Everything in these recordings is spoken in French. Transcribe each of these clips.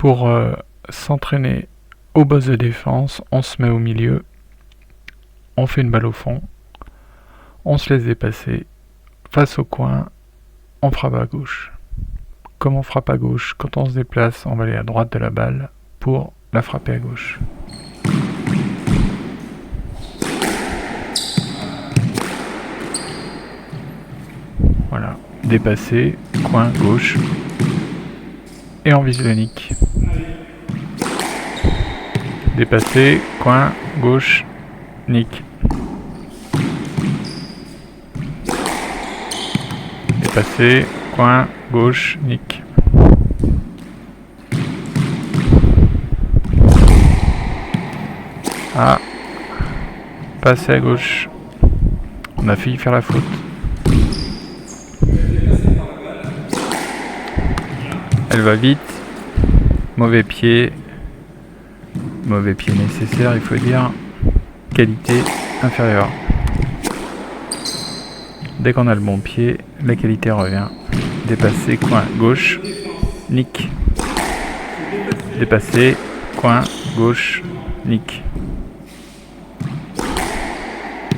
Pour s'entraîner au boss de défense, on se met au milieu, on fait une balle au fond, on se laisse dépasser, face au coin, on frappe à gauche. Comme on frappe à gauche, quand on se déplace, on va aller à droite de la balle pour la frapper à gauche. Voilà, dépasser, coin, gauche, et on vise le nick. Dépasser, coin, gauche, nick. Dépasser, coin, gauche, nick. Ah, passer à gauche. On a failli faire la faute. Elle va vite. Mauvais pied nécessaire, il faut dire. Qualité inférieure. Dès qu'on a le bon pied, la qualité revient. Dépasser, coin, gauche, nick. Dépasser, coin, gauche, nick.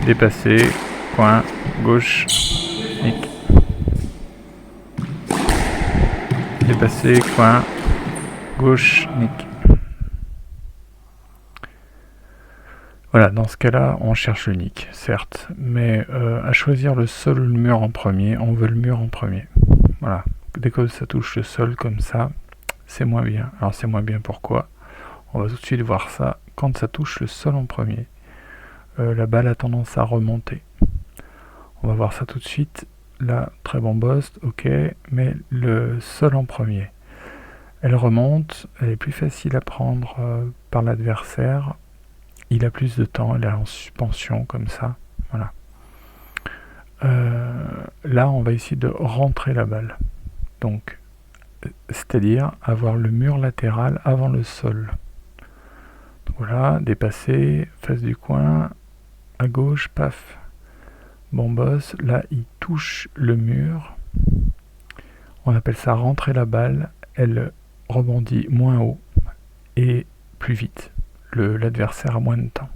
Dépasser, coin, gauche, nick. Dépasser, coin, gauche, nick. Voilà, dans ce cas-là, on cherche le nick, certes, mais à choisir le sol ou le mur en premier, on veut le mur en premier. Voilà, dès que ça touche le sol comme ça, c'est moins bien. Alors c'est moins bien pourquoi? On va tout de suite voir ça. Quand ça touche le sol en premier, la balle a tendance à remonter. On va voir ça tout de suite. Là, très bon boss, ok, mais le sol en premier. Elle remonte, elle est plus facile à prendre par l'adversaire. Il a plus de temps, elle est en suspension comme ça. Voilà. Là, on va essayer de rentrer la balle. Donc, c'est-à-dire avoir le mur latéral avant le sol. Donc, voilà, dépasser, face du coin, à gauche, paf. Bon boss, là, il touche le mur. On appelle ça rentrer la balle. Elle rebondit moins haut et plus vite. L'adversaire a moins de temps.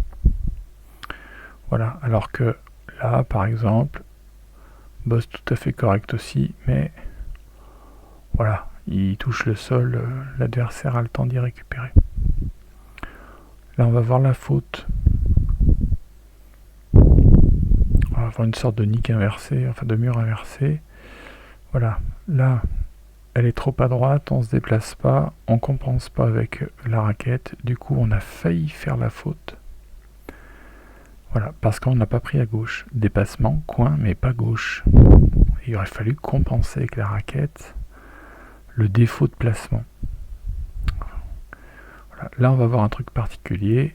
Voilà, alors que là, par exemple, boss tout à fait correct aussi, mais voilà, il touche le sol, l'adversaire a le temps d'y récupérer. Là, on va voir la faute. On va avoir une sorte de nick inversé, enfin de mur inversé. Voilà, là, elle est trop à droite, on se déplace pas, on compense pas avec la raquette, du coup on a failli faire la faute. Voilà, parce qu'on n'a pas pris à gauche. Dépassement, coin, mais pas gauche. Il aurait fallu compenser avec la raquette le défaut de placement. Voilà, là on va voir un truc particulier,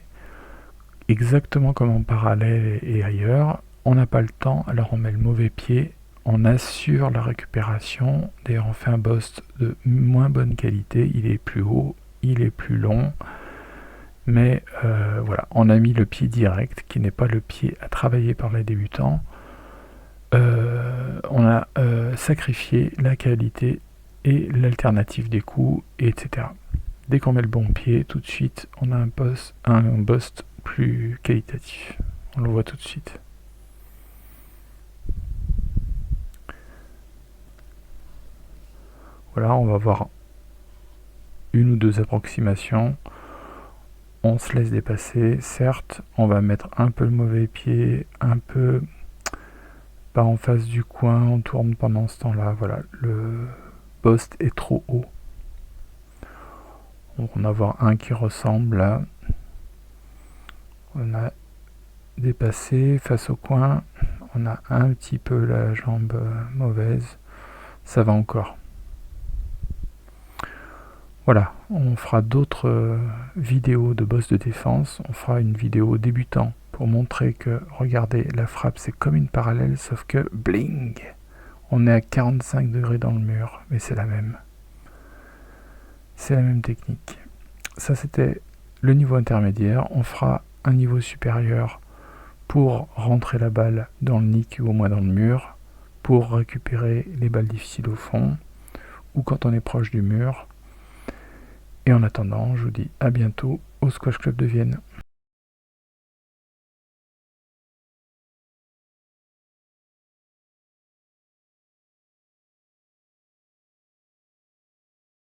exactement comme en parallèle et ailleurs. On n'a pas le temps, alors on met le mauvais pied. On assure la récupération. D'ailleurs, on fait un boss de moins bonne qualité. Il est plus haut, il est plus long. Mais voilà, on a mis le pied direct, qui n'est pas le pied à travailler par les débutants. On a sacrifié la qualité et l'alternative des coups, etc. Dès qu'on met le bon pied, tout de suite, on a un boss plus qualitatif. On le voit tout de suite. Voilà, on va voir une ou deux approximations. On se laisse dépasser, certes, on va mettre un peu le mauvais pied, un peu pas en face du coin, on tourne pendant ce temps-là. Voilà, le boss est trop haut. Donc on va avoir un qui ressemble là. On a dépassé face au coin, on a un petit peu la jambe mauvaise, ça va encore. Voilà, on fera d'autres vidéos de boss de défense. On fera une vidéo débutant pour montrer que, regardez, la frappe c'est comme une parallèle, sauf que, bling, on est à 45 degrés dans le mur, mais c'est la même. C'est la même technique. Ça c'était le niveau intermédiaire. On fera un niveau supérieur pour rentrer la balle dans le nick ou au moins dans le mur, pour récupérer les balles difficiles au fond, ou quand on est proche du mur. Et en attendant, je vous dis à bientôt au Squash Club de Vienne.